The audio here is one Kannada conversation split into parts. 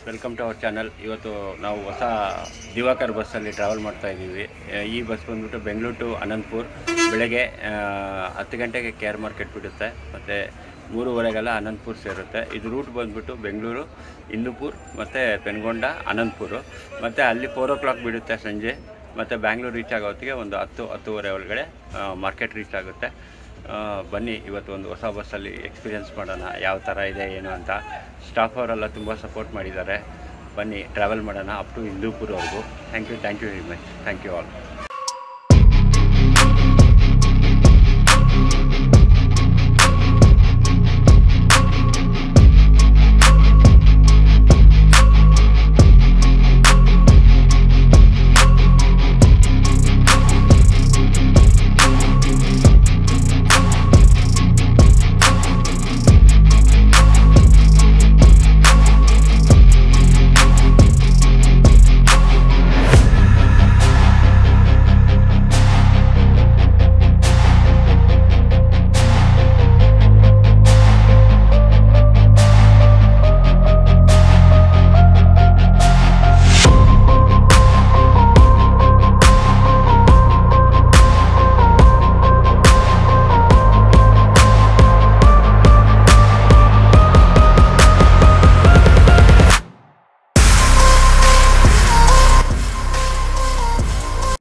Welcome to our channel. ಇವತ್ತು ನಾವು ಹೊಸ ದಿವಾಕರ್ ಬಸ್ಸಲ್ಲಿ ಟ್ರಾವೆಲ್ ಮಾಡ್ತಾ ಇದ್ದೀವಿ. ಈ ಬಸ್ ಬಂದ್ಬಿಟ್ಟು ಬೆಂಗಳೂರು ಟು ಅನಂತಪುರ. ಬೆಳಗ್ಗೆ 10 ಗಂಟೆಗೆ KR ಮಾರ್ಕೆಟ್ ಬಿಡುತ್ತೆ, ಮತ್ತು 3:15 ಅನಂತಪುರ ಸೇರುತ್ತೆ. ಇದು ರೂಟ್ ಬಂದ್ಬಿಟ್ಟು ಬೆಂಗಳೂರು, ಹಿಂದೂಪುರ ಮತ್ತು ಪೆನ್ಗೊಂಡ, ಅನಂತಪುರ, ಮತ್ತು ಅಲ್ಲಿ 4 o'clock ಬಿಡುತ್ತೆ ಸಂಜೆ. ಮತ್ತು ಬ್ಯಾಂಗ್ಳೂರು ರೀಚ್ ಆಗೋ ಹೊತ್ತಿಗೆ ಒಂದು 10-10:30 ಒಳಗಡೆ ಮಾರ್ಕೆಟ್ ರೀಚ್ ಆಗುತ್ತೆ. ಬನ್ನಿ ಇವತ್ತು ಒಂದು ಹೊಸ ಬಸ್ಸಲ್ಲಿ ಎಕ್ಸ್ಪೀರಿಯೆನ್ಸ್ ಮಾಡೋಣ, ಯಾವ ಥರ ಇದೆ ಏನು ಅಂತ. ಸ್ಟಾಫ್ ಅವರೆಲ್ಲ ತುಂಬ ಸಪೋರ್ಟ್ ಮಾಡಿದ್ದಾರೆ. ಬನ್ನಿ ಟ್ರಾವೆಲ್ ಮಾಡೋಣ ಅಪ್ ಟು ಹಿಂದೂಪುರವರೆಗೂ. Thank you very much. Thank you all.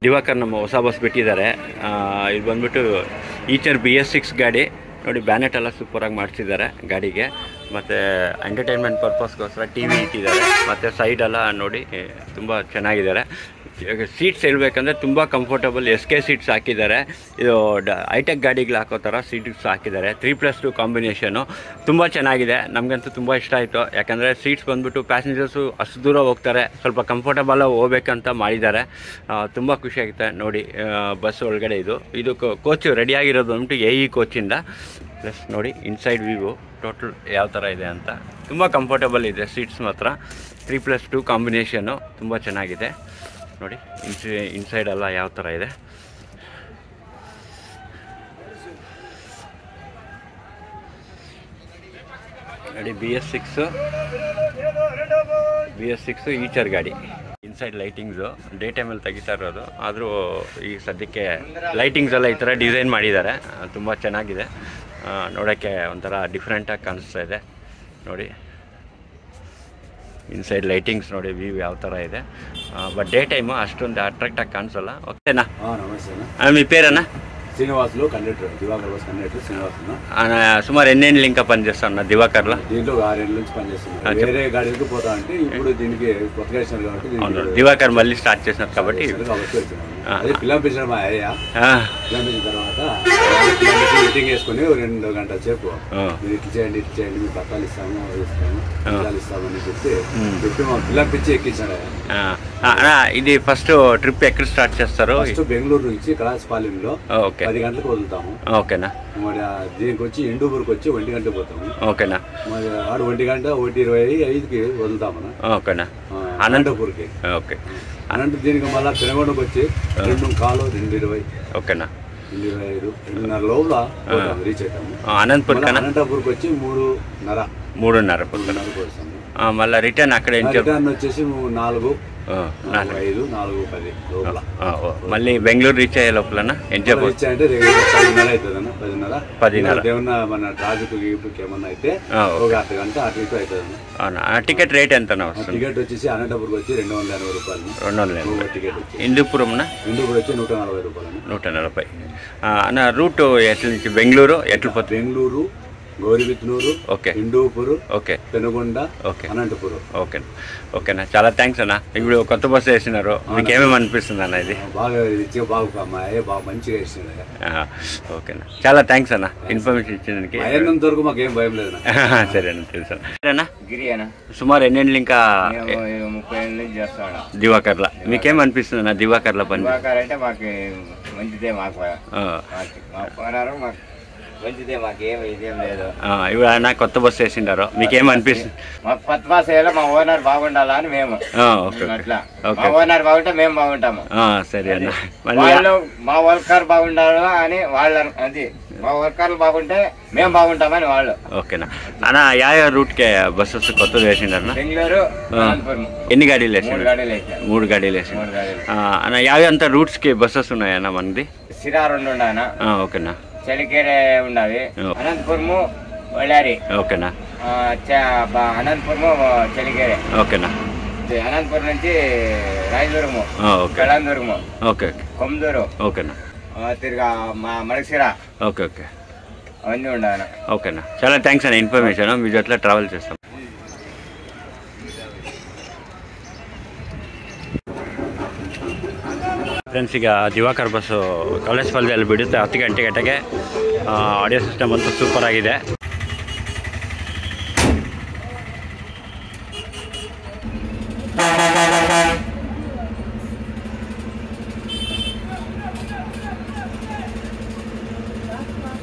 Diwakar ನಮ್ಮ ಹೊಸ ಬಸ್ ಬಿಟ್ಟಿದ್ದಾರೆ. ಇದು ಬಂದ್ಬಿಟ್ಟು ಈಚರ್ BS6 ಗಾಡಿ ನೋಡಿ. ಬ್ಯಾನೆಟ್ ಎಲ್ಲ ಸೂಪರಾಗಿ ಮಾಡಿಸಿದ್ದಾರೆ ಗಾಡಿಗೆ. ಮತ್ತು ಎಂಟರ್ಟೈನ್ಮೆಂಟ್ ಪರ್ಪಸ್ಗೋಸ್ಕರ TV ಇಟ್ಟಿದ್ದಾರೆ. ಮತ್ತು ಸೈಡೆಲ್ಲ ನೋಡಿ ತುಂಬ ಚೆನ್ನಾಗಿದ್ದಾರೆ. ಸೀಟ್ಸ್ ಹೇಳ್ಬೇಕಂದ್ರೆ ತುಂಬ ಕಂಫರ್ಟಬಲ್ SK ಸೀಟ್ಸ್ ಹಾಕಿದ್ದಾರೆ. ಇದು ಹೈಟೆಕ್ ಗಾಡಿಗಳು ಹಾಕೋ ಥರ ಸೀಟ್ಸ್ ಹಾಕಿದ್ದಾರೆ. 3+2 ಕಾಂಬಿನೇಷನು ತುಂಬ ಚೆನ್ನಾಗಿದೆ. ನಮಗಂತೂ ತುಂಬ ಇಷ್ಟ ಆಯಿತು. ಯಾಕಂದರೆ ಸೀಟ್ಸ್ ಬಂದುಬಿಟ್ಟು ಪ್ಯಾಸೆಂಜರ್ಸು ಅಷ್ಟು ದೂರ ಹೋಗ್ತಾರೆ, ಸ್ವಲ್ಪ ಕಂಫರ್ಟಬಲಾಗಿ ಹೋಗ್ಬೇಕಂತ ಮಾಡಿದ್ದಾರೆ. ತುಂಬ ಖುಷಿಯಾಗುತ್ತೆ ನೋಡಿ. ಬಸ್ ಒಳಗಡೆ ಇದು ಕೋಚು ರೆಡಿಯಾಗಿರೋದು ಅಂದ್ಬಿಟ್ಟು AE ಕೋಚಿಂದ. ಪ್ಲಸ್ ನೋಡಿ ಇನ್ಸೈಡ್ ವ್ಯೂ ಟೋಟಲ್ ಯಾವ ಥರ ಇದೆ ಅಂತ. ತುಂಬ ಕಂಫರ್ಟಬಲ್ ಇದೆ ಸೀಟ್ಸ್ ಮಾತ್ರ. 3+2 ಕಾಂಬಿನೇಷನ್ನು ತುಂಬ ಚೆನ್ನಾಗಿದೆ ನೋಡಿ. ಇನ್ಸೈಡ್ ಎಲ್ಲ ಯಾವ ಥರ ಇದೆ ನೋಡಿ. BS6 ಈಚರ್ ಗಾಡಿ. ಇನ್ಸೈಡ್ ಲೈಟಿಂಗ್ಸು ಡೇ ಟೈಮಲ್ಲಿ ತೆಗಿತಾ ಇರೋದು, ಆದರೂ ಈ ಸದ್ಯಕ್ಕೆ ಲೈಟಿಂಗ್ಸ್ ಎಲ್ಲ ಈ ಥರ ಡಿಸೈನ್ ಮಾಡಿದ್ದಾರೆ. ತುಂಬ ಚೆನ್ನಾಗಿದೆ, ನೋಡೋಕ್ಕೆ ಒಂಥರ ಡಿಫ್ರೆಂಟಾಗಿ ಕಾಣಿಸ್ತಾ ಇದೆ ನೋಡಿ. ಇನ್ಸೈಡ್ ಲೈಟಿಂಗ್ಸ್ ನೋಡಿ ವ್ಯೂ ಯಾವ ಥರ ಇದೆ. ಬಟ್ ಡೇ ಟೈಮು ಅಷ್ಟೊಂದು ಅಟ್ರಾಕ್ಟಾಗಿ ಕಾಣಿಸಲ್ಲ. ಓಕೆನಾ? మీ పేరన్నా? Srinivasulu conductor, Diwakar bus conductor Srinivasulu. సుమారు ఎన్ని ఇంకా పనిచేస్తాను దివాకర్లో? దీంట్లో 6 ఏళ్ళ నుంచి పనిచేస్తున్నాను. వేరే గాడికి పోతా అంటే ఇప్పుడు దీనికి కొత్తగా ఇచ్చినారు కాబట్టి దివాకర్ మళ్ళీ స్టార్ట్ చేసినారు కాబట్టి అదే పిల్లం పెంచిన మా అయ్య పిల్లం పెంచిన తర్వాత మీటింగ్ వేసుకుని 2 గంటల సేపు మీరు ఇట్లా చేయండి మీ పట్టాలు ఇస్తాము పట్టాలు ఇస్తామని చెప్పి మా పిల్లం పెంచి ఎక్కించాడు. ఇది ఫస్ట్ ట్రిప్ ఎక్కడ స్టార్ట్ చేస్తారు? ఫస్ట్ బెంగళూరు నుంచి కళాశపాలెంలో 10 గంటలకు వదులుతాము. ఓకేనా? మరి దీనికి వచ్చి ఇండూపూర్కి వచ్చి 1 గంటకు పోతాము. ఓకేనా? మరి 1 గంట 1:25కి వదులుతాము. ఓకేనా? అనంతపూర్కి. ఓకే. అనంతపురం దీనికి మళ్ళీ పెనగొండకు వచ్చి 2:15 ఓకేనా? 2:25 2:30 లోపల రీచ్ అవుతాము. అనంతపూర్కి వచ్చి 3:30 వస్తాము. మళ్ళీ రిటర్న్ అక్కడ రిటర్న్ వచ్చేసి 4:05 4:10 లోపల మళ్ళీ బెంగళూరు రీచ్ అయ్యే లోపల రీచ్ అంటే 10:30 అవుతుందన్న. 10:30 ఏమన్నా మన ట్రాఫిక్ ఏమన్నా అయితే ఒక అర్ధ గంట అటు ఇటు అవుతుంది. టికెట్ రేట్ ఎంత? టికెట్ వచ్చేసి అనంతపురం వచ్చి 280 రూపాయలు. 280 టికెట్ వచ్చి. ఇందుపూర్ వచ్చి 140 రూపాయలు. 140. అన్న రూట్ ఎట్ల నుంచి బెంగళూరు ఎట్లా పోతుంది? Bengaluru, Gauribidanur, okay, Hindupur, okay, Penukonda, okay, Anantapuram. Okay. ఓకేనా? చాలా థ్యాంక్స్ అన్న. ఇప్పుడు కొత్త బస్సు వేసినారు, మీకు ఏమేమి అనిపిస్తుంది అన్న? ఇది బాగా మంచిగా వేసినారు. ఓకేనా? చాలా థ్యాంక్స్ అన్న ఇన్ఫర్మేషన్ ఇచ్చినందుకు. అయినంత వరకు మాకు ఏం భయం లేదు. సరే అన్న, తెలుసు అన్న. గిరి అన్న సుమారు ఎన్నేళ్ళు ఇంకా 30 ఏళ్ళ నుంచి చేస్తాను దివాకర్లో. మీకేం అనిపిస్తుంది అన్న దివాకర్లో పని? దివాకర్ అంటే మాకు మంచిదే, మాకు మంచిదే, మాకేం ఇదేం లేదు. ఇప్పుడు ఆయన కొత్త బస్సు వేసిండారు, మీకేం అనిపిస్తుంది? మాకు కొత్త బస్సు వేయాలి, మా ఓనర్ బాగుండాలా అని మేము. అట్లా మా ఓనర్ బాగుంటే మేము బాగుంటాము. సరే అన్న. వాళ్ళు మా వర్కర్ బాగుండాలి అని వాళ్ళు, అది మా వర్కర్లు బాగుంటే మేము బాగుంటామని వాళ్ళు. ఓకేనా అన్న? యా రూట్కే బస్సెస్ కొత్తది వేసిండారు? బెంగళూరు, అనంతపురం. ఎన్ని గాడీలు వేసి? 3 గాడీలు వేసారు. 3 గాడీలు వేసి అన్న. యాభై అంత రూట్స్కి బస్సెస్ ఉన్నాయన్న మనది? సిరా 2 ఉన్నాయన్న. ఓకేనా? చలికేరే ఉన్నది. అనంతపురము, వళ్ళారి. ఓకేనా? అనంతపురము, చలికేరే. ఓకేనా? అనంతపురం నుంచి రాయదుర్గము, కళాందుర్గము, ఓకే, కొమ్మదూరు, ఓకేనా? తిరిగా మడసిరా. ఓకే, ఓకే, అవన్నీ ఉండాలి. ఓకేనా? చాలా థ్యాంక్స్ అన్న ఇన్ఫర్మేషన్. మీ జట్లా ట్రావెల్ చేస్తాం. ಫ್ರೆಂಡ್ಸ್, ಈಗ ದಿವಾಕರ್ ಬಸ್ಸು ಕವಲೇಶ್ವರದಲ್ಲಿ ಬಿಡುತ್ತೆ 10 ಗಂಟೆಗೆ. ಆಡಿಯೋ ಸಿಸ್ಟಮ್ ಅಂತೂ ಸೂಪರ್ ಆಗಿದೆ.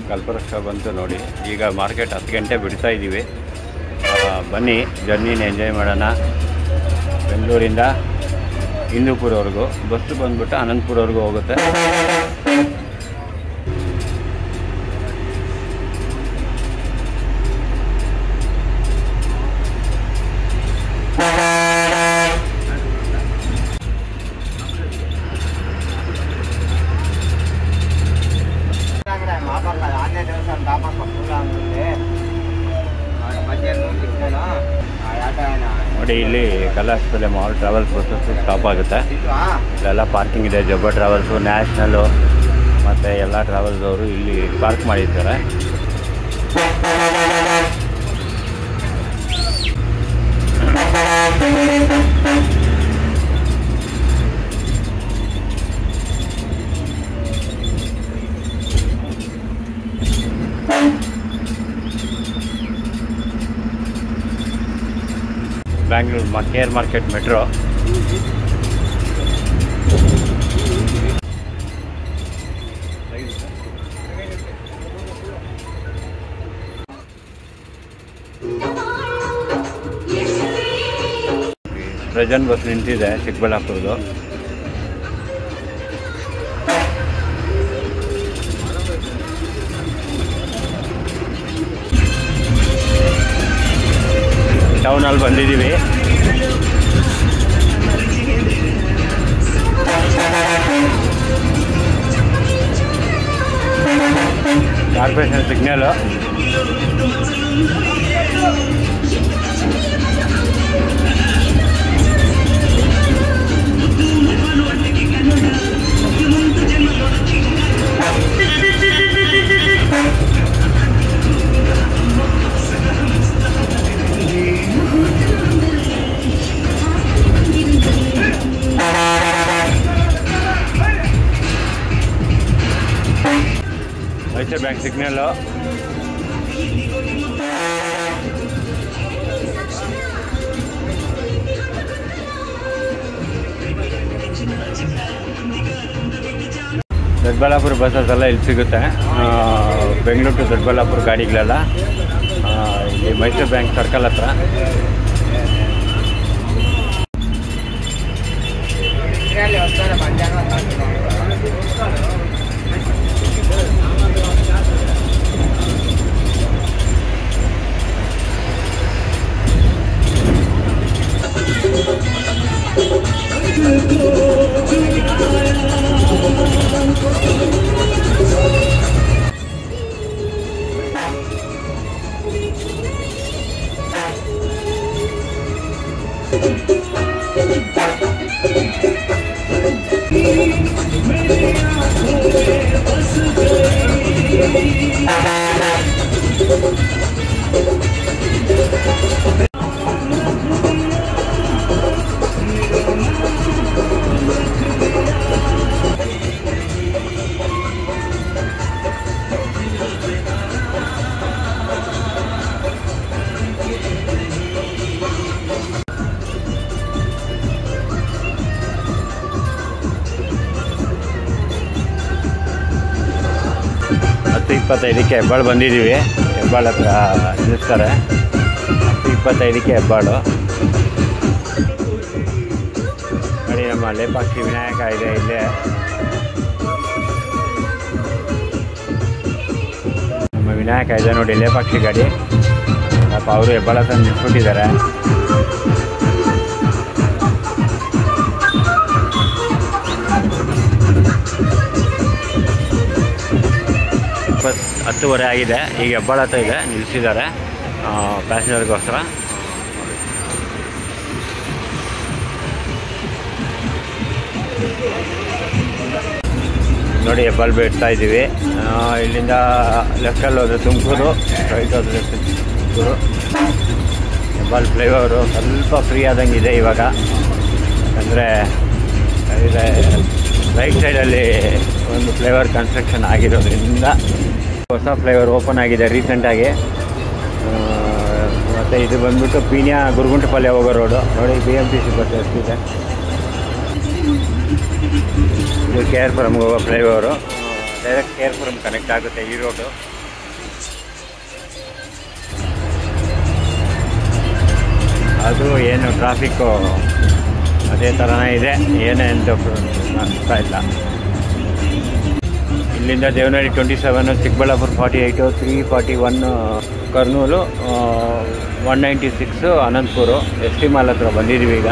ಕಲ್ಪವೃಕ್ಷ ಬಂತು ನೋಡಿ. ಈಗ ಮಾರ್ಕೆಟ್ 10 ಗಂಟೆ ಬಿಡ್ತಾ ಇದ್ದೀವಿ. ಬನ್ನಿ, ಜರ್ನಿನ ಎಂಜಾಯ್ ಮಾಡೋಣ. ಬೆಂಗಳೂರಿಂದ ಹಿಂದೂಪುರವರೆಗೂ ಬಸ್ಸು ಬಂದ್ಬಿಟ್ಟು ಅನಂತಪುರವರೆಗೂ ಹೋಗುತ್ತೆ. ನೋಡಿ, ಇಲ್ಲಿ ಕಲಾಶಪಲ್ಲೆ ಮಾಲ್ ಟ್ರಾವೆಲ್ಸ್ ಬಸ್ಸಸ್ ಸ್ಟಾಪ್ ಆಗುತ್ತೆ. ಇಲ್ಲೆಲ್ಲ ಪಾರ್ಕಿಂಗ್ ಇದೆ. ಜಬ್ಬ ಟ್ರಾವೆಲ್ಸು, ನ್ಯಾಷನಲ್ಲು ಮತ್ತು ಎಲ್ಲ ಟ್ರಾವೆಲ್ಸ್ ಅವರು ಇಲ್ಲಿ ಪಾರ್ಕ್ ಮಾಡಿದ್ದಾರೆ. Bangalore KR market metro. ಪ್ರಜನ್ ಬಸ್ ನಿಂತಿದೆ ಚಿಕ್ಕಬಳ್ಳಾಪುರದ್ದು. ಟೌನಲ್ಲಿ ಬಂದಿದ್ದೀವಿ. Corporation signal. Mysore bank signal. Doddaballapura buses ಎಲ್ಲ ಇಲ್ಲಿ ಸಿಗುತ್ತೆ. ಬೆಂಗಳೂರು ಟು ದೊಡ್ಡಬಳ್ಳಾಪುರ ಗಾಡಿಗಳೆಲ್ಲ ಇಲ್ಲಿ ಮೈಸೂರು ಬ್ಯಾಂಕ್ ಸರ್ಕಲ್ ಹತ್ರ. $25ಕ್ಕೆ ಹೆಬ್ಬಾಳು ಬಂದಿದ್ದೀವಿ. ಹೆಬ್ಬಾಳು ಹತ್ರ ನಿಲ್ಲಿಸ್ತಾರೆ. $25ಕ್ಕೆ ಹೆಬ್ಬಾಳು. ನೋಡಿ ನಮ್ಮ ಲೇಪಾಕ್ಷಿ ವಿನಾಯಕ ಇದೆ ಇಲ್ಲೇ. ನಮ್ಮ ವಿನಾಯಕ ಇದೆ ನೋಡಿ ಲೇಪಾಕ್ಷಿ ಗಾಡಿ. ಪಾಪ ಅವರು ಹೆಬ್ಬಾಳು ಹತ್ರ ನಿಲ್ಲಿಸ್ಬಿಟ್ಟಿದ್ದಾರೆ. ಹತ್ತುವರೆ ಆಗಿದೆ. ಈಗ ಹೆಬ್ಬಾಳು ಹತ್ರ ಇದೆ, ನಿಲ್ಲಿಸಿದ್ದಾರೆ ಪ್ಯಾಸೆಂಜರ್ಗೋಸ್ಕರ. ನೋಡಿ ಹೆಬ್ಬಾಳು ಬಿಡ್ತಾ ಇದ್ದೀವಿ. ಇಲ್ಲಿಂದ ಲೆಫ್ಟಲ್ಲಿ ಹೋದರೆ ತುಮಕೂರು, ರೈಟ್ ಹೋದರೆ ತುಮಕೂರು. ಹೆಬ್ಬಾಳು ಫ್ಲೈಓವರು ಸ್ವಲ್ಪ ಫ್ರೀ ಆದಂಗಿದೆ ಇವಾಗ. ಅಂದರೆ ರೈಟ್ ಸೈಡಲ್ಲಿ ಒಂದು ಫ್ಲೈಓವರ್ ಕನ್ಸ್ಟ್ರಕ್ಷನ್ ಆಗಿರೋದ್ರಿಂದ ಹೊಸ ಫ್ಲೈಓವರ್ ಓಪನ್ ಆಗಿದೆ ರೀಸೆಂಟಾಗಿ. ಮತ್ತು ಇದು ಬಂದ್ಬಿಟ್ಟು ಪೀಣ್ಯ ಗುರುಗುಂಟೆಪಾಳ್ಯ ಹೋಗೋ ರೋಡು. ನೋಡಿ BMTC ಬಸ್ ಎಷ್ಟಿದೆ. ಇದು KRಪುರಂಗೆ ಹೋಗೋ ಫ್ಲೈಓವರು. ಡೈರೆಕ್ಟ್ KRಪುರಂ ಕನೆಕ್ಟ್ ಆಗುತ್ತೆ ಈ ರೋಡು. ಅದು ಏನು ಟ್ರಾಫಿಕ್ಕು ಅದೇ ಥರನೇ ಇದೆ, ಏನೇ ಅಂತ ಅನಿಸ್ತಾ ಇಲ್ಲ. ಇಲ್ಲಿಂದ ದೇವನಹಳ್ಳಿ 27, ಚಿಕ್ಕಬಳ್ಳಾಪುರ 48, 341, ಕರ್ನೂಲು 196, ಅನಂತಪುರ ST ಮಾಲ್ ಹತ್ರ ಬಂದಿದ್ದೀವಿ ಈಗ.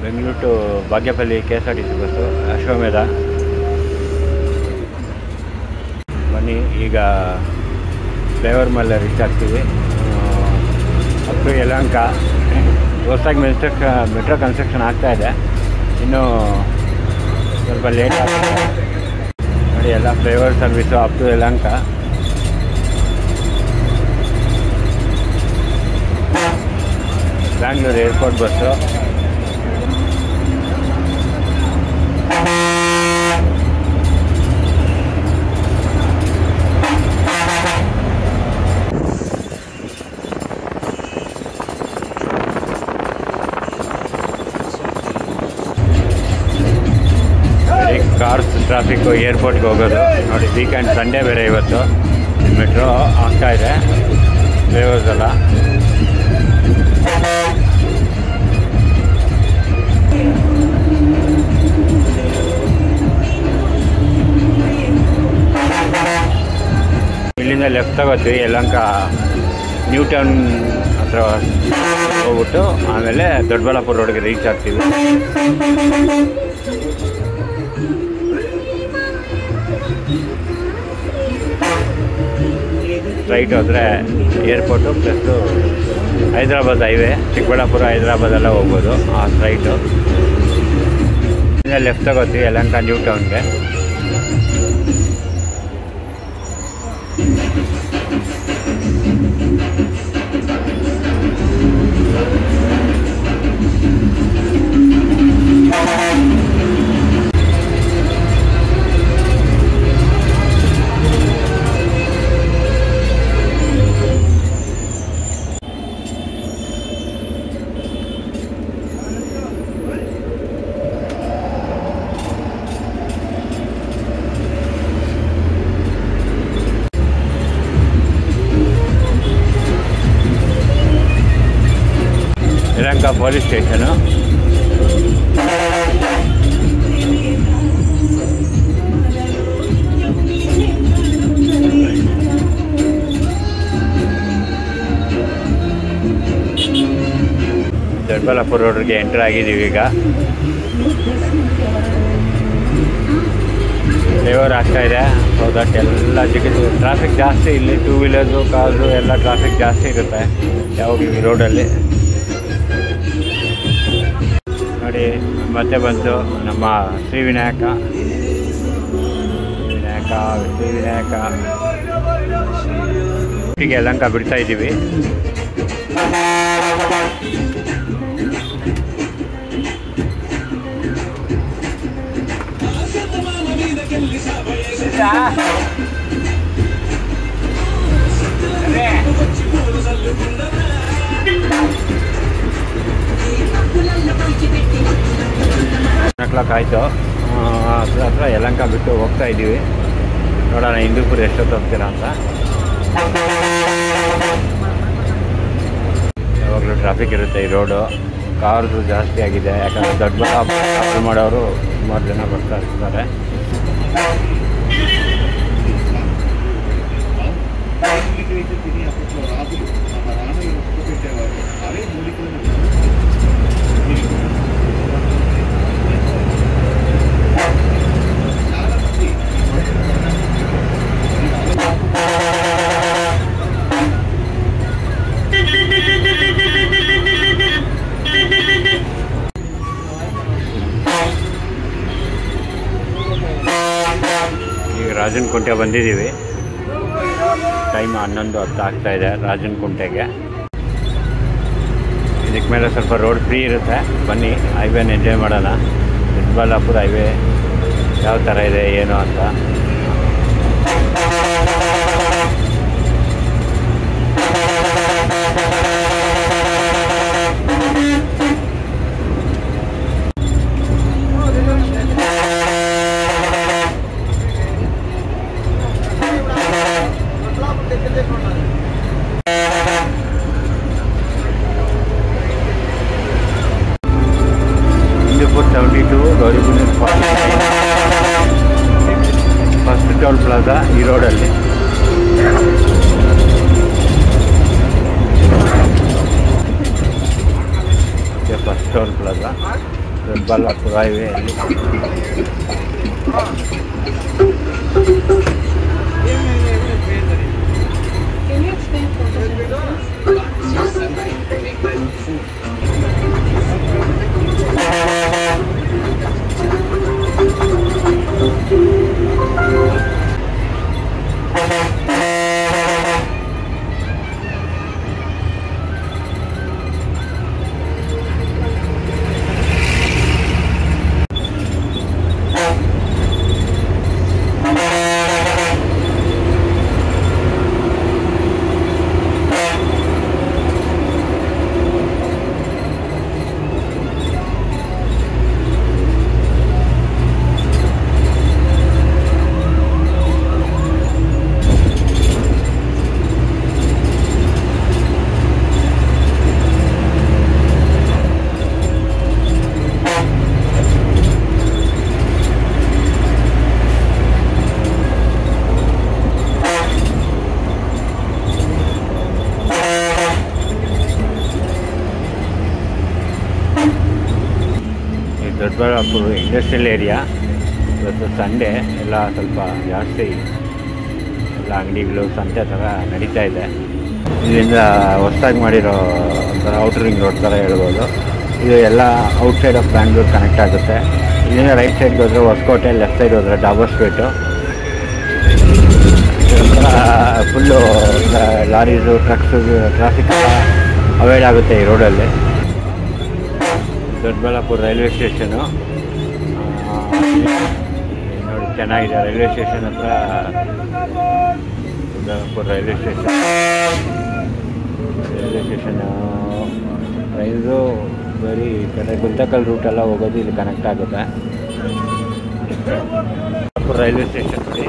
Bengaluru to Bagepalli KSRTC bus Ashwamedha. ಬನ್ನಿ ಈಗ ಫ್ಲೈಓವರ್ ಮೇಲೆ ರೀಚ್ ಆಗ್ತೀವಿ. Up to Yelahanka. ಹೊಸದಾಗಿ ಮೆಟ್ರೋ ಕನ್ಸ್ಟ್ರಕ್ಷನ್ ಆಗ್ತಾಯಿದೆ, ಇನ್ನೂ ಸ್ವಲ್ಪ ಲೇಟ್ ಆಗ್ತದೆ. ನೋಡಿ ಎಲ್ಲ flyover service up to Yelahanka. Bangalore airport bus. Cars traffic ಏರ್ಪೋರ್ಟ್ಗೆ ಹೋಗೋದು. ನೋಡಿ ವೀಕೆಂಡ್ ಸಂಡೇ ಬೇರೆ ಇವತ್ತು. ಮೆಟ್ರೋ ಆಗ್ತಾಯಿದೆ ಫ್ಲೈಓವರ್ಸ್ ಎಲ್ಲ. ಇಲ್ಲಿಂದ ಲೆಫ್ಟ್ ತಗೋತೀವಿ, ಯಲಹಂಕ ನ್ಯೂ ಟೌನ್ ಹತ್ರ ಹೋಗ್ಬಿಟ್ಟು ಆಮೇಲೆ ದೊಡ್ಡಬಳ್ಳಾಪುರ ರೋಡ್ಗೆ ರೀಚ್ ಆಗ್ತೀವಿ. ರೈಟ್ ಹೋದರೆ airport plus Hyderabad highway, Chikkaballapura ಹೈದ್ರಾಬಾದೆಲ್ಲ ಹೋಗ್ಬೋದು ಆ ರೈಟು. ಲೆಫ್ಟ್ ತಗೋತೀವಿ ಯಲಹಂಕ ನ್ಯೂ ಟೌನ್ಗೆ. Yelahanka police station. ದೊಡ್ಡಬಳ್ಳಾಪುರ ರೋಡ್ಗೆ ಎಂಟರ್ ಆಗಿದ್ದೀವಿ ಈಗ. ಫ್ಲೇವರ್ ಆಗ್ತಾ ಇದೆ. ಸೊ ದಟ್ ಎಲ್ಲ ಟ್ರಾಫಿಕ್ ಜಾಸ್ತಿ ಇಲ್ಲಿ. ಟೂ ವೀಲರ್ಸು ಕಾರ್ಸು ಎಲ್ಲ ಟ್ರಾಫಿಕ್ ಜಾಸ್ತಿ ಇರುತ್ತೆ ಯಾವಾಗಲೂ ಈ ರೋಡಲ್ಲಿ. ನೋಡಿ ಮತ್ತೆ ಬಂತು ನಮ್ಮ ಶ್ರೀ ವಿನಾಯಕ ಹೀಗೆ ಯಲಹಂಕ ಬಿಡ್ತಾ ಇದ್ದೀವಿ. ಕ್ಲಾಕ್ ಆಯಿತು. ಹತ್ರ ಯಲಹಂಕ ಬಿಟ್ಟು ಹೋಗ್ತಾ ಇದ್ದೀವಿ. ನೋಡೋಣ ಹಿಂದೂಪುರ ಎಷ್ಟೊತ್ತು ಹೋಗ್ತೀರಾ ಅಂತ. ಯಾವಾಗಲೂ ಟ್ರಾಫಿಕ್ ಇರುತ್ತೆ ಈ ರೋಡು. ಕಾರ್ದು ಜಾಸ್ತಿ ಆಗಿದೆ. ಯಾಕಂದರೆ ದೊಡ್ಡ ಮಾಡೋರು ಸುಮಾರು ಜನ ಬರ್ತಾ ಇರ್ತಾರೆ. ರಾಜನಕುಂಟೆ ಬಂದಿದ್ದೀವಿ. ಟೈಮ್ 11:10 ಆಗ್ತಾ ಇದೆ ರಾಜನಕುಂಟೆಗೆ. ಇದಕ್ಕೆ ಮೇಲೆ ಸ್ವಲ್ಪ ರೋಡ್ ಫ್ರೀ ಇರುತ್ತೆ. ಬನ್ನಿ ಹೈವೇನ ಎಂಜಾಯ್ ಮಾಡೋಣ. ದೊಡ್ಡಬಳ್ಳಾಪುರ ಹೈವೇ ಯಾವ ಥರ ಇದೆ ಏನು ಅಂತ. Hindupur 72, Gauribidanur 49, first toll plaza ಈ ರೋಡಲ್ಲಿ. ಫಸ್ಟ್ ಟೋಲ್ ಪ್ಲಾಜಾ ದೊಡ್ಡಬಳ್ಳಾಪುರ ಹೈವೇಯಲ್ಲಿ. Doddaballapura industrial area. ಇವತ್ತು ಸಂಡೇ ಎಲ್ಲ ಸ್ವಲ್ಪ ಜಾಸ್ತಿ ಎಲ್ಲ ಅಂಗಡಿಗಳು ಸಂತೆ ಥರ ನಡೀತಾ ಇದೆ. ಇದರಿಂದ ಹೊಸದಾಗಿ ಮಾಡಿರೋ ಒಂಥರ ಔಟರ್ ರಿಂಗ್ ರೋಡ್ ಥರ ಹೇಳ್ಬೋದು. ಇದು ಎಲ್ಲ ಔಟ್ಸೈಡ್ ಆಫ್ ಬ್ಯಾಂಗ್ಳೂರ್ ಕನೆಕ್ಟ್ ಆಗುತ್ತೆ. ಇದರಿಂದ ರೈಟ್ ಸೈಡ್ಗೆ ಹೋದರೆ ಹೊಸಕೋಟೆ, ಲೆಫ್ಟ್ ಸೈಡ್ ಹೋದರೆ Dabur street. Full lorries, trucks, traffic avoid ಆಗುತ್ತೆ ಈ ರೋಡಲ್ಲಿ. ದೊಡ್ಡಬಳ್ಳಾಪುರ ರೈಲ್ವೆ ಸ್ಟೇಷನು ನೋಡಿ ಚೆನ್ನಾಗಿದೆ. ರೈಲ್ವೆ ಸ್ಟೇಷನ್ ಹತ್ರ ದೊಡ್ಡಬಳ್ಳಾಪುರ ರೈಲ್ವೆ ಸ್ಟೇಷನ್ನು ರೈಲು ಬರೀ ಈ ಕಡೆ ಗುಂತಕಲ್ ರೂಟೆಲ್ಲ ಹೋಗೋದು ಇಲ್ಲಿ ಕನೆಕ್ಟ್ ಆಗುತ್ತೆ. ರೈಲ್ವೆ ಸ್ಟೇಷನ್ ನೋಡಿ.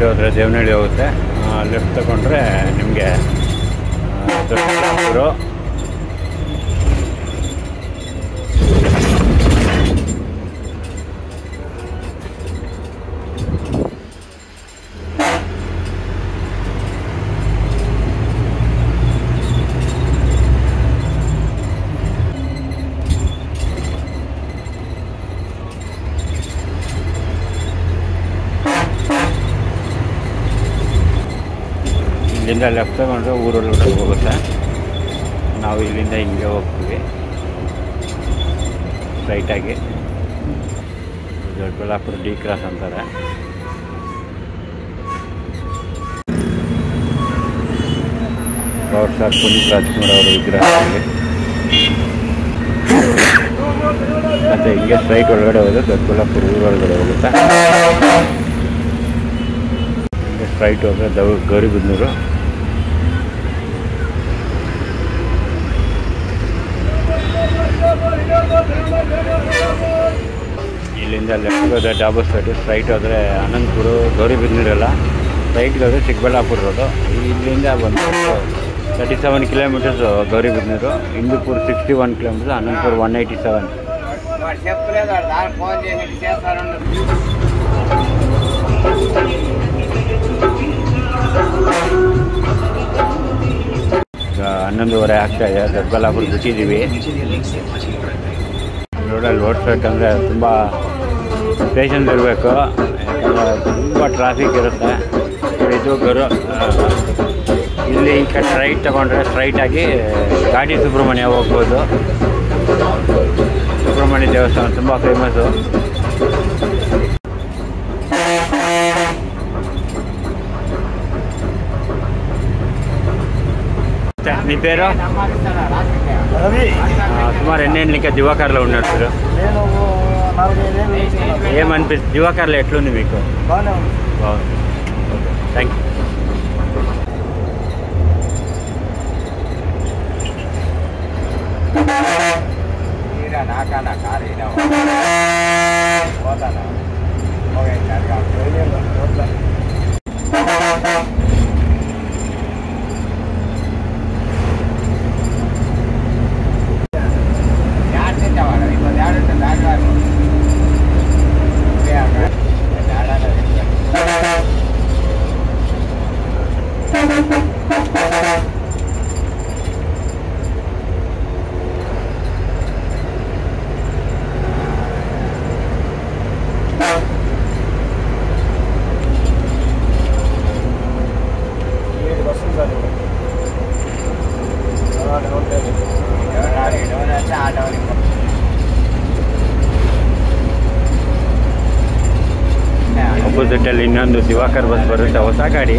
ಸೈಡ್ ಹೋದರೆ ದೇವನಹಳ್ಳಿ ಹೋಗುತ್ತೆ, ಲೆಫ್ಟ್ ತಗೊಂಡ್ರೆ ನಿಮಗೆ ದೊಡ್ಡಬಳ್ಳಾಪುರ. ಇಲ್ಲಿಂದ ಲೆಫ್ಟ್ ತಗೊಂಡ್ರೆ ಊರೊಳಗಡೆ ಹೋಗುತ್ತೆ. ನಾವು ಇಲ್ಲಿಂದ ಹಿಂಗೆ ಹೋಗ್ತೀವಿ ಸ್ಟ್ರೈಟಾಗಿ. ದೊಡ್ಡಬಳ್ಳಾಪುರ ಡಿ ಕ್ರಾಸ್ ಅಂತಾರೆ. ಪವರ್ ಸ್ಟಾರ್ ಪುನೀತ್ ರಾಜ್ಕುಮಾರ್ ಅವರ ವಿಗ್ರಹ ಇದೆ. ಮತ್ತು ಹಿಂಗೆ ಸ್ಟ್ರೈಟ್ ಒಳಗಡೆ ಹೋದರೆ ದೊಡ್ಡಬಳ್ಳಾಪುರ ಊರೊಳಗಡೆ ಹೋಗುತ್ತೆ. ಹಿಂಗೆ ಸ್ಟ್ರೈಟ್ ಹೋದರೆ ಗೌರಿಬಿದನೂರು. ಇಲ್ಲಿಂದ ಲೆಫ್ಟ್ ಹೋದರೆ ಡಾಬರ್ ಸ್ಟ್ರೈಟು, ಸ್ಟ್ರೈಟ್ ಹೋದರೆ ಅನಂತಪುರ ಗೌರಿಬಿದನೂರೆಲ್ಲ, ಸ್ಟ್ರೈಟ್ಗೆ ಹೋದರೆ ಚಿಕ್ಕಬಳ್ಳಾಪುರ ರೋಡು. ಇಲ್ಲಿಂದ ಬಂದು 37 ಕಿಲೋಮೀಟರ್ಸು ಗೌರಿಬಿದನೂರು, ಹಿಂದೂಪುರ 61 ಕಿಲೋಮೀಟರ್ಸ್, ಅನಂತಪುರ 187. ಈಗ 11:30 ಆಗ್ತಾಯಿದೆ. ದೊಡ್ಡಬಳ್ಳಾಪುರ ಬಿಟ್ಟಿದ್ದೀವಿ. ರೋಡಲ್ಲಿ ಓಡಿಸ್ಬೇಕಂದ್ರೆ ತುಂಬ ಪೇಷನ್ಸ್ ಇರಬೇಕು, ಯಾಕಂದರೆ ತುಂಬ ಟ್ರಾಫಿಕ್ ಇರುತ್ತೆ. ಇದು ಇಲ್ಲಿ ಈ ಕಡೆ ರೈಟ್ ತಗೊಂಡ್ರೆ ಸ್ಟ್ರೈಟಾಗಿ ಘಾಟಿ ಸುಬ್ರಹ್ಮಣ್ಯ ಹೋಗ್ಬೋದು. ಸುಬ್ರಹ್ಮಣ್ಯ ದೇವಸ್ಥಾನ ತುಂಬ ಫೇಮಸ್ಸು. మీ పేరు? సుమారు ఎన్ని ఏళ్ళకి దివాకర్లో ఉన్నారు మీరు? ఏమనిపిస్తుంది దివాకర్లో ఎట్లుంది మీకు? బాగుంది. Thank you. ಅಪೋಸಿಟಲ್ಲಿ ಇನ್ನೊಂದು ದಿವಾಕರ್ ಬಸ್ ಬರುತ್ತೆ, ಹೊಸ ಗಾಡಿ.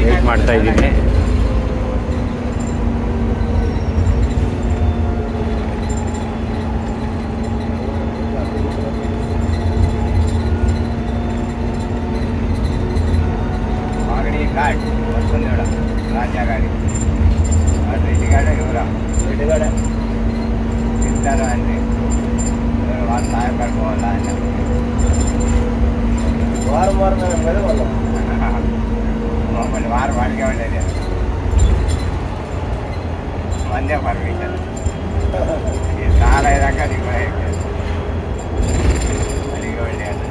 ವೇಟ್ ಮಾಡ್ತಾ ಇದ್ದೀನಿ. ರಾಜ ಗಾಡಿ ఇంటికాడే ఎవరా ఇంటికాడే ఇస్తారు అండి వాళ్ళు సహాయపడుకోవాలా ఆయన వారం వారం మళ్ళీ వారం వాడికే ఉండేది మందే పర్మిషన్ చాలా దాకా అది కూడా అడిగి ఉండేది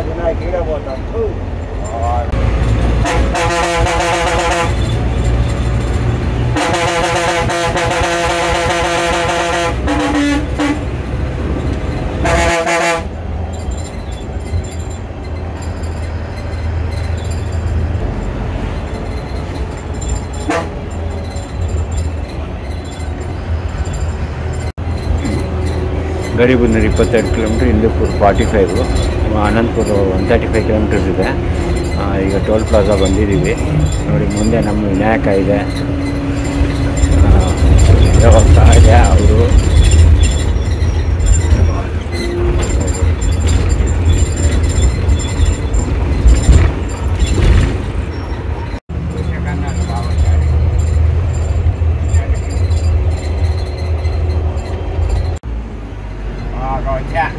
ದಿನ ಕೀಡೆ ಹೋಗ್ತಾನೆ ಗರಿಬಂದೂರು 22 ಕಿಲೋಮೀಟ್ರ್, ಹಿಂದೂಪುರ 45, ಅನಂತಪುರ 135 ಕಿಲೋಮೀಟರ್ಸ್ ಇದೆ. ಈಗ ಟೋಲ್ ಪ್ಲಾಜಾ ಬಂದಿದ್ದೀವಿ ನೋಡಿ. ಮುಂದೆ ನಮ್ಮ ವಿನಾಯಕ ಇದೆ, ಹೋಗ್ತಾ ಇದೆ ಅವರು. Kocak.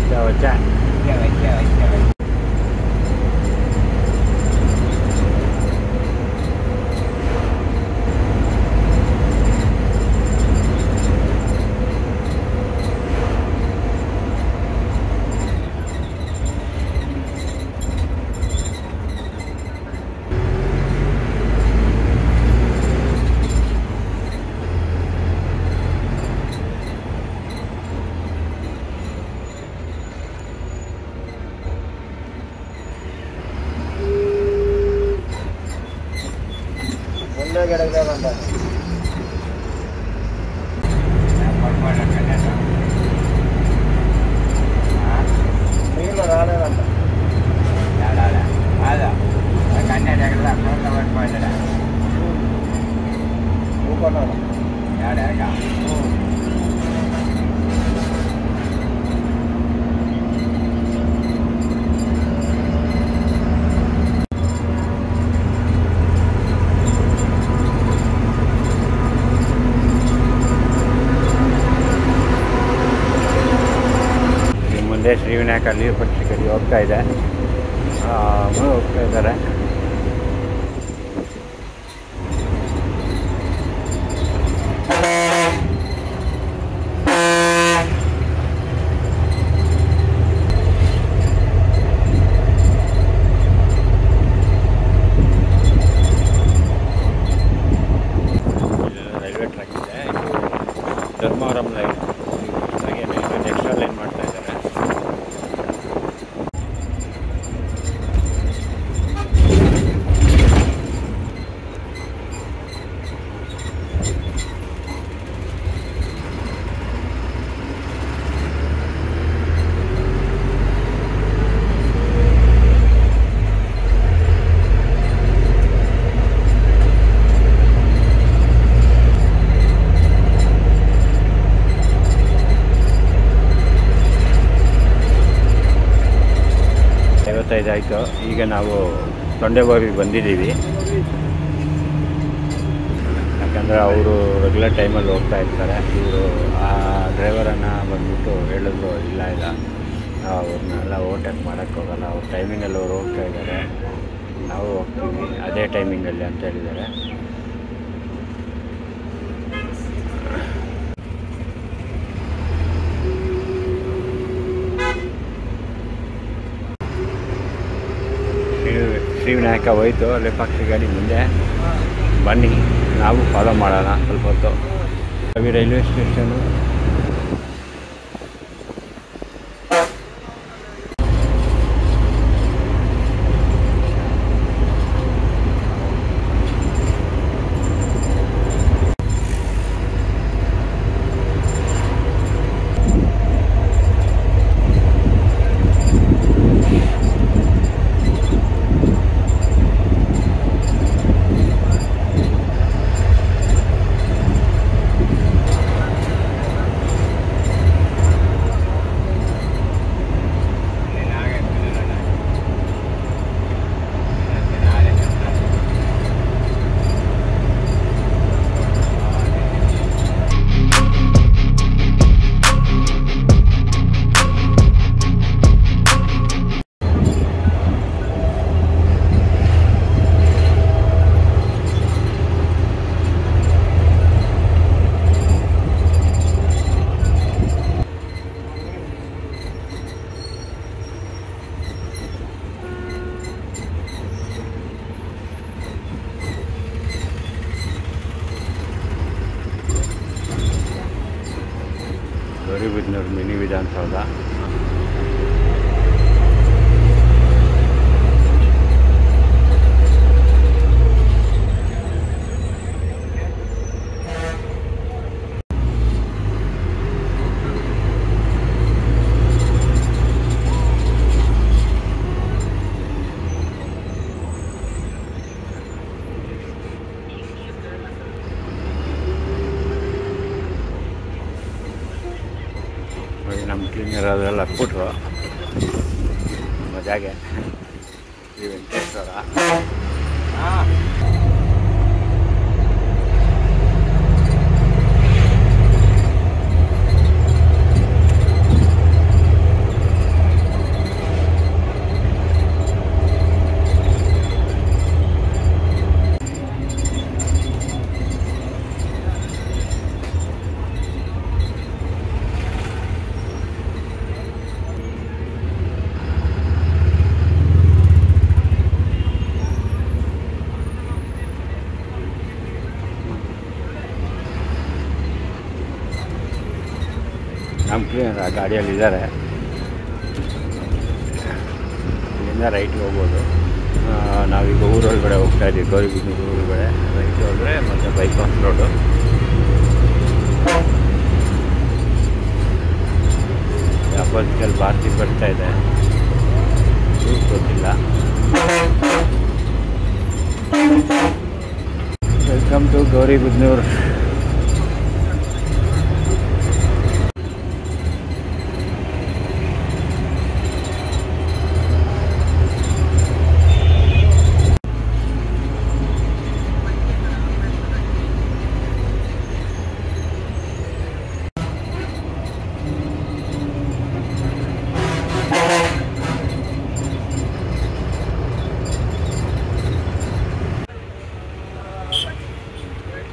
Kocak. Kocak. ಶ್ರೀವಿನಾಯಕ ನೀರು ಪಕ್ಷಿಗಳಿಗೆ ಹೋಗ್ತಾ ಇದೆ, ಹೋಗ್ತಾ ಇದ್ದಾರೆ. ರೈಲ್ವೆ ಟ್ರ್ಯಾಕ್ ಇದೆ, ಧರ್ಮವರಂ ಲೈನ್ ಎಕ್ಸ್ಟ್ರಾ ಲೈನ್ ಮಾಡ್ತಾ ಇದ್ದಾರೆ. ಆಯಿತು. ಈಗ ನಾವು ತೊಂಡೆಬಾವಿಗೆ ಬಂದಿದ್ದೀವಿ, ಯಾಕಂದರೆ ಅವರು ರೆಗ್ಯುಲರ್ ಟೈಮಲ್ಲಿ ಹೋಗ್ತಾ ಇರ್ತಾರೆ. ಇವರು ಆ ಡ್ರೈವರನ್ನು ಬಂದ್ಬಿಟ್ಟು ಹೇಳಿದ್ರು, ಇಲ್ಲ ಅವ್ರನ್ನೆಲ್ಲ ಓವರ್ಟೇಕ್ ಮಾಡೋಕ್ಕೋಗಲ್ಲ, ಅವ್ರ ಟೈಮಿಂಗಲ್ಲಿ ಅವ್ರು ಹೋಗ್ತಾ ಇದ್ದಾರೆ, ನಾವು ಹೋಗ್ತೀವಿ ಅದೇ ಟೈಮಿಂಗಲ್ಲಿ ಅಂತ ಹೇಳಿದ್ದಾರೆ. ಶ್ರೀವಿನಾಯಕ ಹೋಯ್ತು, ಅಲ್ಲೇ ಪಕ್ಷಿ ಗಾಡಿ ಮುಂದೆ, ಬನ್ನಿ ನಾವು ಫಾಲೋ ಮಾಡೋಣ ಸ್ವಲ್ಪ ಹೊತ್ತು. Railway station Gauribidanur mini Vidhana Soudha. ನಮ್ಮ ಕ್ಲೀನರ್ ಅದೆಲ್ಲ ಹಾಕ್ಬಿಟ್ರು ಮಜಾಗೆ. ಈ ವೆಂಕಟೇಶ್ವರ ಆ ಗಾಡಿಯಲ್ಲಿದ್ದಾರೆ. ಇಲ್ಲಿಂದ ರೈಟ್ಗೆ ಹೋಗ್ಬೋದು. ನಾವೀಗ ಊರೊಳಗಡೆ ಹೋಗ್ತಾ ಇದ್ದೀವಿ, ಗೌರಿಬಿದನೂರು ಊರೊಳಗಡೆ. ರೈಟ್ ಹೋದರೆ ಮತ್ತು ಬೈಪಾಸ್ ರೋಡು. ಅಪೋಸಿಟಲ್ಲಿ ಭಾರತಿ ಬರ್ತಾ ಇದೆ, ಗೊತ್ತಿಲ್ಲ. Welcome to Gauribidanur.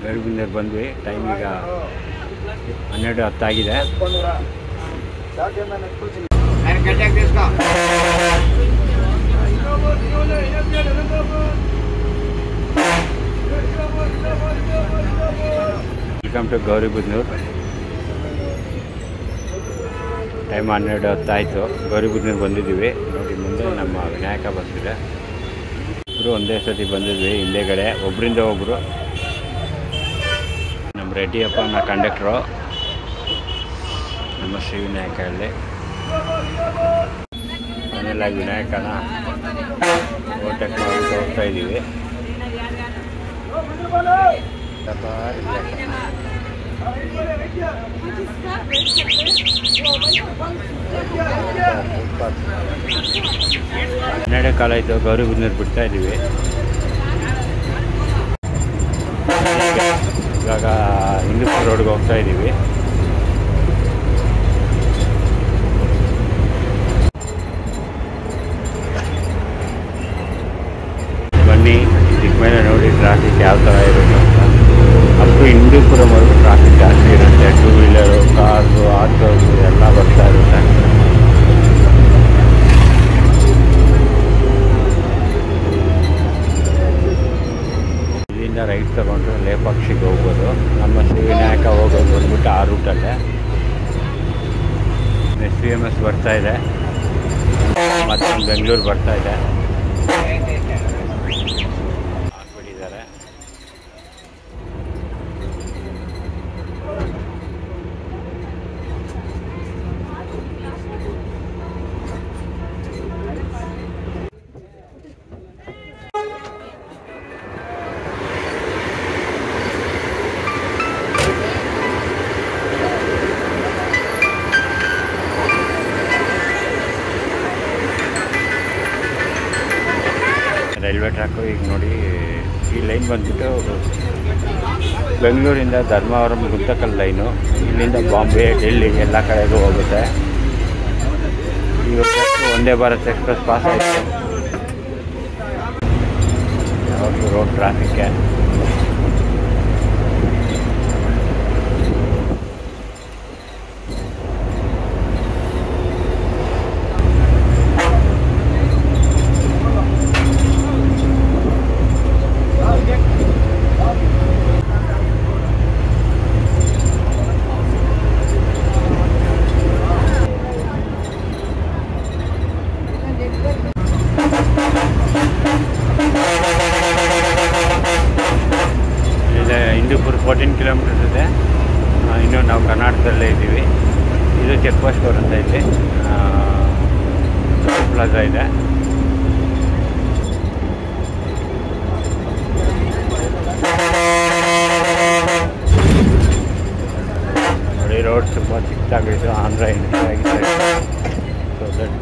ಗೌರಿಬಿದನೂರು ಬಂದ್ವಿ. ಟೈಮ್ ಈಗ 12:10 ಆಗಿದೆ. Welcome to Gauribidanur. ಟೈಮ್ 12:10 ಆಯಿತು. ಗೌರಿಬಿದನೂರು ಬಂದಿದ್ದೀವಿ. ನೋಡಿ ಮುಂದೆ ನಮ್ಮ ವಿನಾಯಕ ಬಸ್ ಇದೆ. ಇಬ್ಬರು ಒಂದೇ ಸತಿ ಬಂದಿದ್ವಿ. ಹಿಂದೆಗಡೆ ಒಬ್ಬರಿಂದ ಒಬ್ಬರು ನಮ್ಮ ರೆಡ್ಡಿಯಪ್ಪನ ಕಂಡಕ್ಟ್ರು, ನಮ್ಮ ಶ್ರೀ ವಿನಾಯಕ ಅಲ್ಲಿ. ಮನೆಯಲ್ಲ ವಿನಾಯಕನ ಓಟಕ್ಕೆ ಮಾಡ್ಬಿಟ್ಟು ಹೋಗ್ತಾ ಇದ್ದೀವಿ. ಹನ್ನೆರಡೇ ಕಾಲ ಆಯಿತು. ಗೌರಿಬಿದನೂರು ಬಿಡ್ತಾ ಇದ್ದೀವಿ. ಇವಾಗ ಹಿಂದೂಪುರ ರೋಡ್ಗೆ ಹೋಗ್ತಾ ಇದ್ದೀವಿ. ಬನ್ನಿ, ಇದಕ್ಕೆ ಮೇಲೆ ನೋಡಿ ಟ್ರಾಫಿಕ್ ಯಾವ ಥರ ಇರೋದು ಅಂತ. ಅಷ್ಟು ಹಿಂದೂಪುರವರೆಗೂ ಟ್ರಾಫಿಕ್ ಜಾಸ್ತಿ ಇರುತ್ತೆ. ಟೂ ವೀಲರು, ಕಾರು, ಆಟೋದು ಎಲ್ಲ ಬರ್ತಾ ಇರುತ್ತೆ. ಇಲ್ಲಿಂದ ರೈಟ್ ತಗೊಂಡ್ರೆ ಲೇಪಾಕ್ಷಿಗೆ ಹೋಗ್ಬೋದು. ನಮ್ಮ ಶ್ರೀ ವಿನಾಯಕ ಹೋಗೋದು ಬಂದ್ಬಿಟ್ಟು ಆ ರೂಟಲ್ಲೇ. SVMS ಬರ್ತಾ ಇದೆ, ಮತ್ತೊಂದು ಬೆಂಗಳೂರು ಬರ್ತಾ ಇದೆ. ಹಾಕ್ಬಿಟ್ಟಿದ್ದಾರೆ. ರೈಲ್ವೆ ಟ್ರ್ಯಾಕು ಈಗ ನೋಡಿ, ಈ ಲೈನ್ ಬಂದ್ಬಿಟ್ಟು ಬೆಂಗಳೂರಿಂದ ಧರ್ಮವರಂ ಗುಂತಕಲ್ ಲೈನು. ಇಲ್ಲಿಂದ ಬಾಂಬೆ, ಡೆಲ್ಲಿ ಎಲ್ಲ ಕಡೆಗೂ ಹೋಗುತ್ತೆ. ಇವತ್ತು ಒಂದೇ ಭಾರತ್ ಎಕ್ಸ್ಪ್ರೆಸ್ ಪಾಸ್ ಆಯಿತು. ಯಾವಾಗಲೂ ರೋಡ್ ಟ್ರಾಫಿಕ್ಕೆ. ಹಿಂದೂಪುರ 14 ಕಿಲೋಮೀಟರ್ಸ್ ಇದೆ. ಇನ್ನೂ ನಾವು ಕರ್ನಾಟಕದಲ್ಲೇ ಇದ್ದೀವಿ. ಇದು ಚೆಕ್ ಪೋಸ್ಟ್ ಬರುತ್ತೆ. ಇಲ್ಲಿ ಪ್ಲಾಜಾ ಇದೆ. ನೋಡಿ, ರೋಡ್ ತುಂಬ ಚಿಕ್ಕದಾಗಿತ್ತು. ಆಂಧ್ರ ಎಂಟ್ರಿ ಆಗಿದೆ. ಸೊ ದಟ್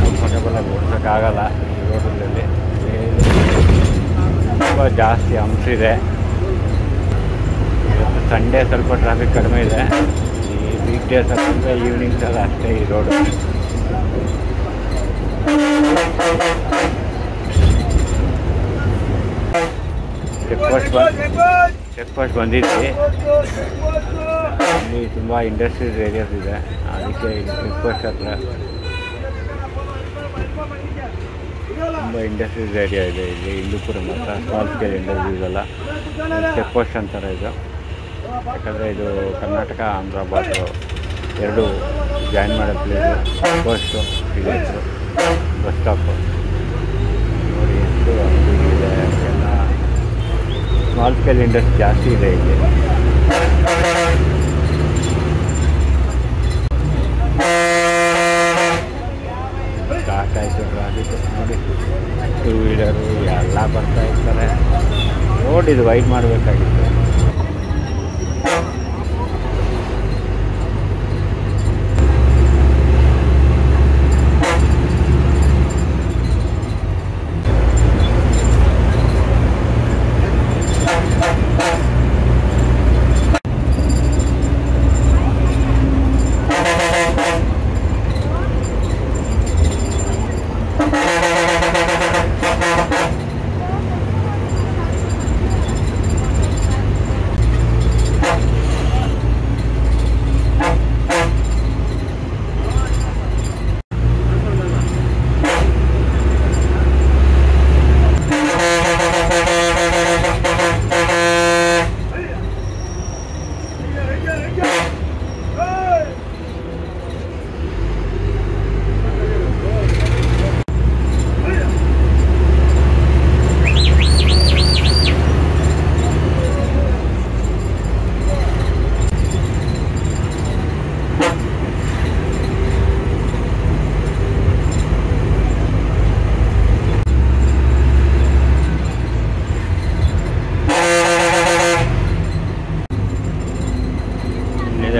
ಕಂಫರ್ಟಬಲ್ ಆಗಿ ಓಡಿಸೋಕ್ಕಾಗಲ್ಲ ಈ ರೋಡಲ್ಲಿ. ತುಂಬ ಜಾಸ್ತಿ ಹಂಪ್ಸಿದೆ. ಇವತ್ತು ಸಂಡೇ ಸ್ವಲ್ಪ ಟ್ರಾಫಿಕ್ ಕಡಿಮೆ ಇದೆ. ಈ ವೀಕ್ ಡೇಸ್ ಅಂದರೆ ಈವ್ನಿಂಗ್ಸಲ್ಲಿ ಅಷ್ಟೇ ಈ ರೋಡು. ಚೆಕ್ ಪೋಸ್ಟ್ ಬಂದಿದ್ವಿ. ಇಲ್ಲಿ ತುಂಬ ಇಂಡಸ್ಟ್ರೀಸ್ ಏರಿಯಾಸ್ ಇದೆ. ಅದಕ್ಕೆ ಇಲ್ಲಿ ಚೆಕ್ ಪೋಸ್ಟ್ ಹತ್ರ ತುಂಬ ಇಂಡಸ್ಟ್ರೀಸ್ ಏರಿಯಾ ಇದೆ. ಇಲ್ಲಿ ಹಿಂದೂಪುರ ಮಾತ್ರ ಸ್ಮಾಲ್ ಸ್ಕೇಲ್ ಇಂಡಸ್ಟ್ರೀಸ್ ಎಲ್ಲ ಚೆಕ್ ಪೋಸ್ಟ್ ಅಂತಾರೆ ಇದು. ಯಾಕಂದರೆ ಇದು ಕರ್ನಾಟಕ ಆಂಧ್ರ ಬಾರ್ಡ್ರು ಎರಡು ಜಾಯಿನ್ ಮಾಡೋ ಪ್ಲೇಸು ಬಸ್ಸು ಇಲ್ಲಿತ್ತು ಬಸ್ ಸ್ಟಾಪು ನೋಡಿ ಎಷ್ಟು ಅಂಗಡಿ ಇದೆ ಎಲ್ಲ ಸ್ಮಾಲ್ ಸ್ಕೇಲ್ ಇಂಡಸ್ಟ್ರಿ ಜಾಸ್ತಿ ಇದೆ ಇಲ್ಲಿ. ಸ್ಟಾರ್ಟ್ ಆಯಿತು ಟ್ರಾಫಿಕ್ ನೋಡಿ, ಟೂ ವೀಲರು ಎಲ್ಲ ಬರ್ತಾ ಇರ್ತಾರೆ. ರೋಡ್ ಇದು ವೈಡ್ ಮಾಡಬೇಕಾಗಿತ್ತು.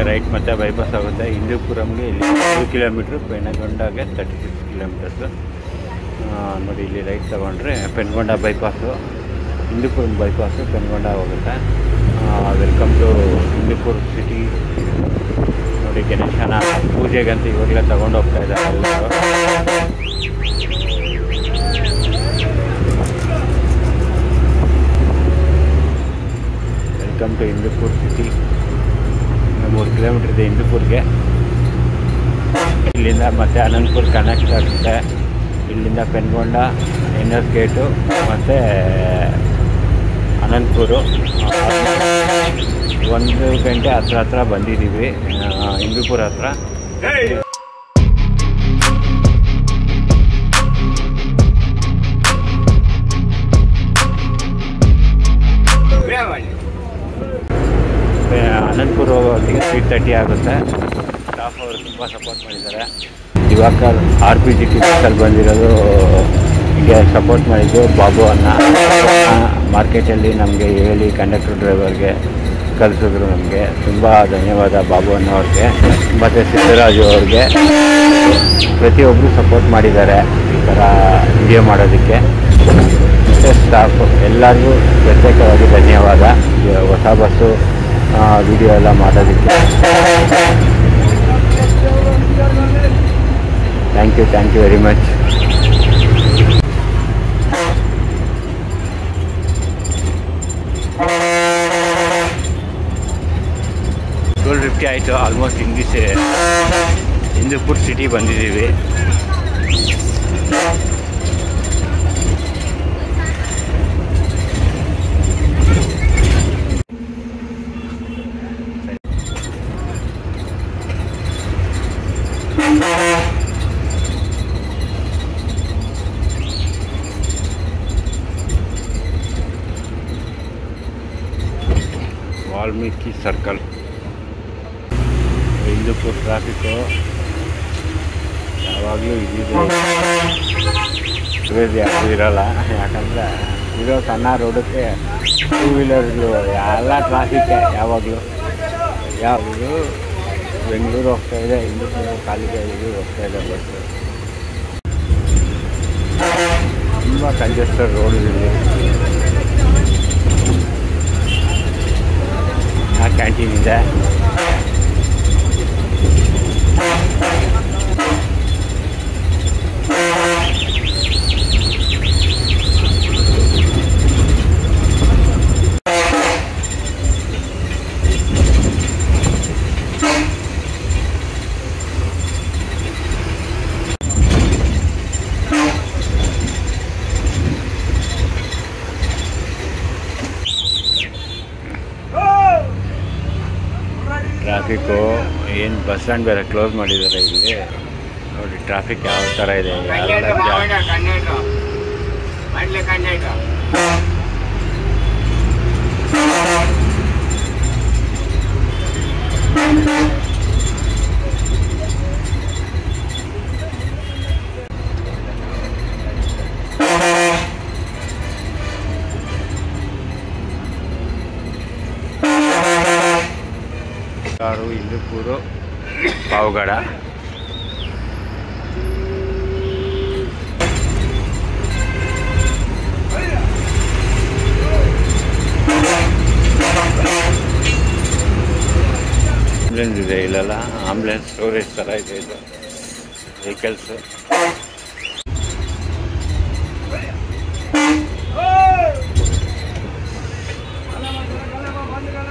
ರೈಟ್ ಮತ್ತು ಬೈಪಾಸ್ ಆಗುತ್ತೆ. ಹಿಂದೂಪುರಂಗೆ ಇಲ್ಲಿ 2 ಕಿಲೋಮೀಟ್ರು, ಪೆನಗೊಂಡಾಗೆ 36 ಕಿಲೋಮೀಟರ್ಸು. ನೋಡಿ ಇಲ್ಲಿ ರೈಟ್ ತೊಗೊಂಡ್ರೆ ಪೆನ್ಗೊಂಡ ಬೈಪಾಸು, ಹಿಂದೂಪುರಂ ಬೈಪಾಸು ಪೆನ್ಗೊಂಡ ಹೋಗುತ್ತೆ. Welcome to Hindupur city. ನೋಡಿ ಗಣೇಶನ ಪೂಜೆಗಂತ ಇವಾಗಲೇ ತಗೊಂಡು ಹೋಗ್ತಾ ಇದ್ದಾರೆ ಎಲ್ಲರೂ. Welcome to Hindupur city. 3 kilometre ಇದೆ ಹಿಂದೂಪುರ್ಗೆ. ಇಲ್ಲಿಂದ ಮತ್ತೆ ಅನಂತಪುರ ಕನೆಕ್ಟ್ ಆಗುತ್ತೆ. ಇಲ್ಲಿಂದ ಪೆನ್ಗೊಂಡ, ಎನ್.ಎಸ್ ಗೇಟು ಮತ್ತು ಅನಂತಪುರ. 1 ಗಂಟೆ ಹತ್ರ ಬಂದಿದ್ದೀವಿ ಹಿಂದೂಪುರ ಹತ್ರ. ಅನಂತಪುರ ಹೋಗೋತ್ತಿಗೆ 3:30 ಆಗುತ್ತೆ. ಸ್ಟಾಫ್ ಅವರು ತುಂಬ ಸಪೋರ್ಟ್ ಮಾಡಿದ್ದಾರೆ. ದಿವಾಕರ್ RPG ಟಿಕೆಟ್ಸಲ್ಲಿ ಬಂದಿರೋದು ಹೀಗೆ ಸಪೋರ್ಟ್ ಮಾಡಿದ್ದು ಬಾಬು ಅನ್ನ. ಮಾರ್ಕೆಟಲ್ಲಿ ನಮಗೆ ಹೇಳಿ ಕಂಡಕ್ಟರ್ ಡ್ರೈವರ್ಗೆ ಕಲಿಸಿದ್ರು. ನಮಗೆ ತುಂಬ ಧನ್ಯವಾದ ಬಾಬು ಅನ್ನ ಅವ್ರಿಗೆ ಮತ್ತು ಸಿದ್ದರಾಜು ಅವ್ರಿಗೆ. ಪ್ರತಿಯೊಬ್ಬರು ಸಪೋರ್ಟ್ ಮಾಡಿದ್ದಾರೆ ಈ ಥರ ವಿಡಿಯೋ ಮಾಡೋದಕ್ಕೆ. ಮತ್ತು ಸ್ಟಾಫ್ ಎಲ್ಲರಿಗೂ ಪ್ರತ್ಯೇಕವಾಗಿ ಧನ್ಯವಾದ. ಹೊಸ ಬಸ್ಸು ವಿಡಿಯೋ ಎಲ್ಲ ಮಾಡೋದಕ್ಕೆ ಥ್ಯಾಂಕ್ ಯು ವೆರಿ ಮಚ್. 12:50 ಆಯಿತು. ಆಲ್ಮೋಸ್ಟ್ ಹಿಂದೂಪುರ್ ಸಿಟಿ ಬಂದಿದ್ದೀವಿ. ವಾಲ್ಮೀಕಿ ಸರ್ಕಲ್. ಹಿಂದೂಪುರ ಟ್ರಾಫಿಕ್ಕು ಯಾವಾಗಲೂ ಕ್ರೇಜಿ ಆಗ್ತಿರಲ್ಲ. ಯಾಕಂದರೆ ಇರೋ ಸಣ್ಣ ರೋಡಕ್ಕೆ 2 ವೀಲರ್ಗಳು ಎಲ್ಲ ಟ್ರಾಫಿಕ್ಕೆ ಯಾವಾಗಲೂ ಬೆಂಗಳೂರು ಹೋಗ್ತಾಯಿದೆ, ಹಿಂದೂಪುರ ಕಾಲಿಗೆ ಹೋಗ್ತಾಯಿದೆ ಬಸ್ಸು. ತುಂಬ ಕಂಜೆಸ್ಟೆಡ್ ರೋಡ್ ಇದೆ. ಕ್ಯಾಂಟೀನ್ ಇದೆ. ಟ್ರಾಫಿಕ್ಕು ಏನು ಬಸ್ ಸ್ಟ್ಯಾಂಡ್ ಬೇರೆ ಕ್ಲೋಸ್ ಮಾಡಿದ್ದಾರೆ ಇಲ್ಲಿ ನೋಡಿ. ಟ್ರಾಫಿಕ್ ಯಾವ ಥರ ಇದೆ. ಕಾರು ಇಂದೂಪುರ ಪಾವಗಡ. ಆಂಬುಲೆನ್ಸ್ ಇದೆ ಇಲ್ಲೆಲ್ಲ. ಆಂಬುಲೆನ್ಸ್ ಸ್ಟೋರೇಜ್ ಥರ ಇದೆ ಇದು vehicles.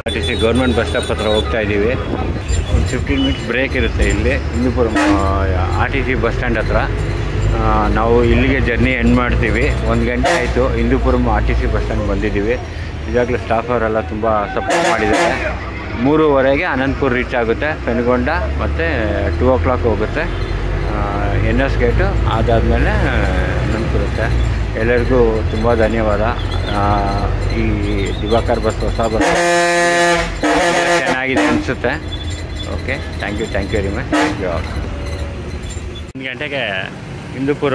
RTC government bus stop ಹತ್ರ ಹೋಗ್ತಾ ಇದ್ದೀವಿ. ಒಂದು 15 ಮಿನಿಟ್ಸ್ ಬ್ರೇಕ್ ಇರುತ್ತೆ ಇಲ್ಲಿ ಇಂದೂಪುರ RTC ಬಸ್ ಸ್ಟ್ಯಾಂಡ್ ಹತ್ರ. ನಾವು ಇಲ್ಲಿಗೆ ಜರ್ನಿ ಎಂಡ್ ಮಾಡ್ತೀವಿ. 1 ಗಂಟೆ ಆಯಿತು ಇಂದೂಪುರ RTC ಬಸ್ ಸ್ಟ್ಯಾಂಡ್ ಬಂದಿದ್ದೀವಿ. ಈಗಾಗಲೇ ಸ್ಟಾಫ್ ಅವರೆಲ್ಲ ತುಂಬ ಸಪೋರ್ಟ್ ಮಾಡಿದ್ದಾರೆ. 3:15ಗೆ ಅನಂತಪುರ ರೀಚ್ ಆಗುತ್ತೆ. ಪೆನುಗೊಂಡ ಮತ್ತು 2 o'clock ಹೋಗುತ್ತೆ NS ಗೇಟು. ಅದಾದಮೇಲೆ ಅನಂತಪುರಕ್ಕೆ. ಎಲ್ಲರಿಗೂ ತುಂಬ ಧನ್ಯವಾದ. ಈ ದಿವಾಕರ್ ಬಸ್ ಹೊಸ ಬಸ್ ಚೆನ್ನಾಗಿದೆ ಅನಿಸುತ್ತೆ. Okay, thank you very much. Thank you. 1 ಗಂಟೆಗೆ ಇಂದೂಪುರ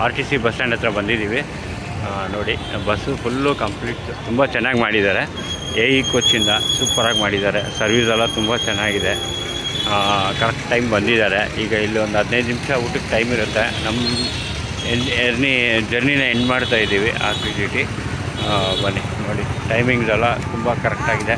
RTC ಬಸ್ ಸ್ಟ್ಯಾಂಡ್ ಹತ್ರ ಬಂದಿದ್ದೀವಿ. ನೋಡಿ, ಬಸ್ಸು ಫುಲ್ಲು ಕಂಪ್ಲೀಟ್ ತುಂಬ ಚೆನ್ನಾಗಿ ಮಾಡಿದ್ದಾರೆ. AE ಕೋಚಿಂದ ಸೂಪರಾಗಿ ಮಾಡಿದ್ದಾರೆ. ಸರ್ವಿಸ್ ಎಲ್ಲ ತುಂಬ ಚೆನ್ನಾಗಿದೆ. ಕರೆಕ್ಟ್ ಟೈಮ್ ಬಂದಿದ್ದಾರೆ. ಈಗ ಇಲ್ಲಿ ಒಂದು 15 ನಿಮಿಷ ಊಟಕ್ಕೆ ಟೈಮ್ ಇರುತ್ತೆ. ನಮ್ಮ ಜರ್ನಿನ ಎಂಡ್ ಮಾಡ್ತಾಯಿದ್ದೀವಿ RPGT. ಬನ್ನಿ ನೋಡಿ, ಟೈಮಿಂಗ್ಸ್ ಎಲ್ಲ ತುಂಬ ಕರೆಕ್ಟಾಗಿದೆ.